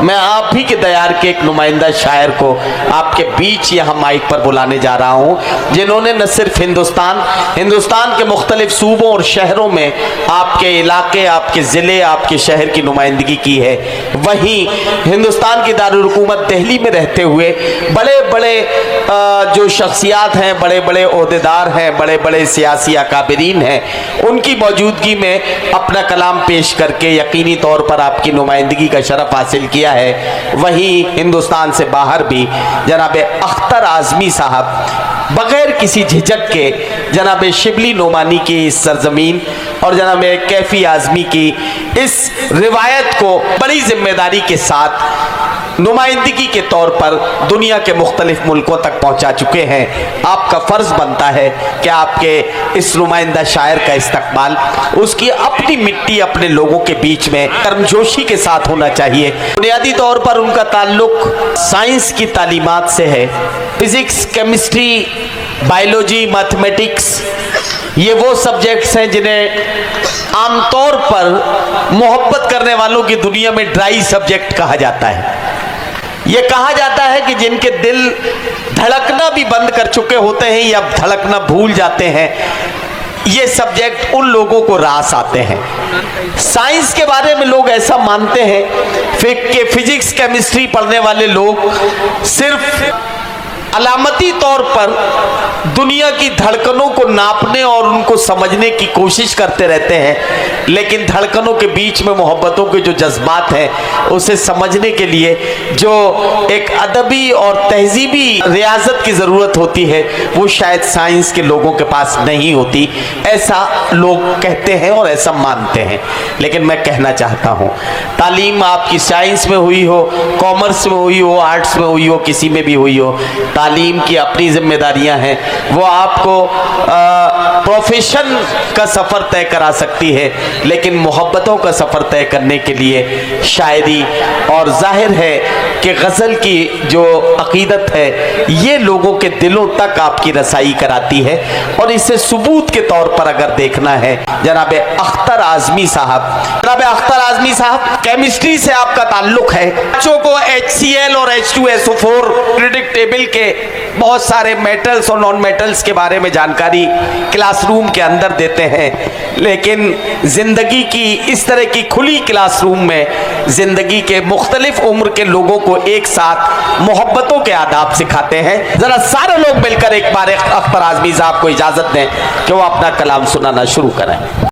میں آپ ہی کے دیار کے ایک نمائندہ شاعر کو آپ کے بیچ یہاں مائک پر بلانے جا رہا ہوں، جنہوں نے نہ صرف ہندوستان کے مختلف صوبوں اور شہروں میں آپ کے علاقے، آپ کے ضلع، آپ کے شہر کی نمائندگی کی ہے، وہیں ہندوستان کی دارالحکومت دہلی میں رہتے ہوئے بڑے بڑے جو شخصیات ہیں، بڑے بڑے عہدیدار ہیں، بڑے بڑے سیاسی اکابرین ہیں، ان کی موجودگی میں اپنا کلام پیش کر کے یقینی طور پر آپ کی نمائندگی کا شرف حاصل کیا ہے۔ وہیں ہندوستان سے باہر بھی جناب اختر اعظمی صاحب بغیر کسی جھجک کے جناب شبلی نعمانی کی اس سرزمین اور جناب کیفی اعظمی کی اس روایت کو بڑی ذمہ داری کے ساتھ نمائندگی کے طور پر دنیا کے مختلف ملکوں تک پہنچا چکے ہیں۔ آپ کا فرض بنتا ہے کہ آپ کے اس نمائندہ شاعر کا استقبال اس کی اپنی مٹی، اپنے لوگوں کے بیچ میں گرمجوشی کے ساتھ ہونا چاہیے۔ بنیادی طور پر ان کا تعلق سائنس کی تعلیمات سے ہے، فزکس، کیمسٹری، بائیولوجی، میتھمیٹکس، یہ وہ سبجیکٹس ہیں جنہیں عام طور پر محبت کرنے والوں کی دنیا میں ڈرائی سبجیکٹ کہا جاتا ہے۔ یہ کہا جاتا ہے کہ جن کے دل دھڑکنا بھی بند کر چکے ہوتے ہیں یا دھڑکنا بھول جاتے ہیں، یہ سبجیکٹ ان لوگوں کو راس آتے ہیں۔ سائنس کے بارے میں لوگ ایسا مانتے ہیں کہ فزکس، کیمسٹری پڑھنے والے لوگ صرف علامتی طور پر دنیا کی دھڑکنوں کو ناپنے اور ان کو سمجھنے کی کوشش کرتے رہتے ہیں، لیکن دھڑکنوں کے بیچ میں محبتوں کے جو جذبات ہیں اسے سمجھنے کے لیے جو ایک ادبی اور تہذیبی ریاضت کی ضرورت ہوتی ہے وہ شاید سائنس کے لوگوں کے پاس نہیں ہوتی، ایسا لوگ کہتے ہیں اور ایسا مانتے ہیں۔ لیکن میں کہنا چاہتا ہوں تعلیم آپ کی سائنس میں ہوئی ہو، کامرس میں ہوئی ہو، آرٹس میں ہوئی ہو، کسی میں بھی ہوئی ہو، تعلیم کی اپنی ذمہ داریاں ہیں، وہ آپ کو پروفیشن کا سفر طے کرا سکتی ہے، لیکن محبتوں کا سفر طے کرنے کے لیے شاعری اور ظاہر ہے کہ غزل کی جو عقیدت ہے یہ لوگوں کے دلوں تک آپ کی رسائی کراتی ہے۔ اور اسے ثبوت کے طور پر اگر دیکھنا ہے جناب اختر اعظمی صاحب کیمسٹری سے آپ کا تعلق ہے، بچوں کو HCl اور H2SO4 پیریوڈک ٹیبل کے بہت سارے میٹلز اور نان میٹلز کے بارے میں جانکاری کلاس روم کے اندر دیتے ہیں، لیکن زندگی کی اس طرح کی کھلی کلاس روم میں زندگی کے مختلف عمر کے لوگوں کو ایک ساتھ محبتوں کے آداب سکھاتے ہیں۔ ذرا سارے لوگ مل کر ایک بار اختر اعظمی صاحب کو اجازت دیں کہ وہ اپنا کلام سنانا شروع کریں۔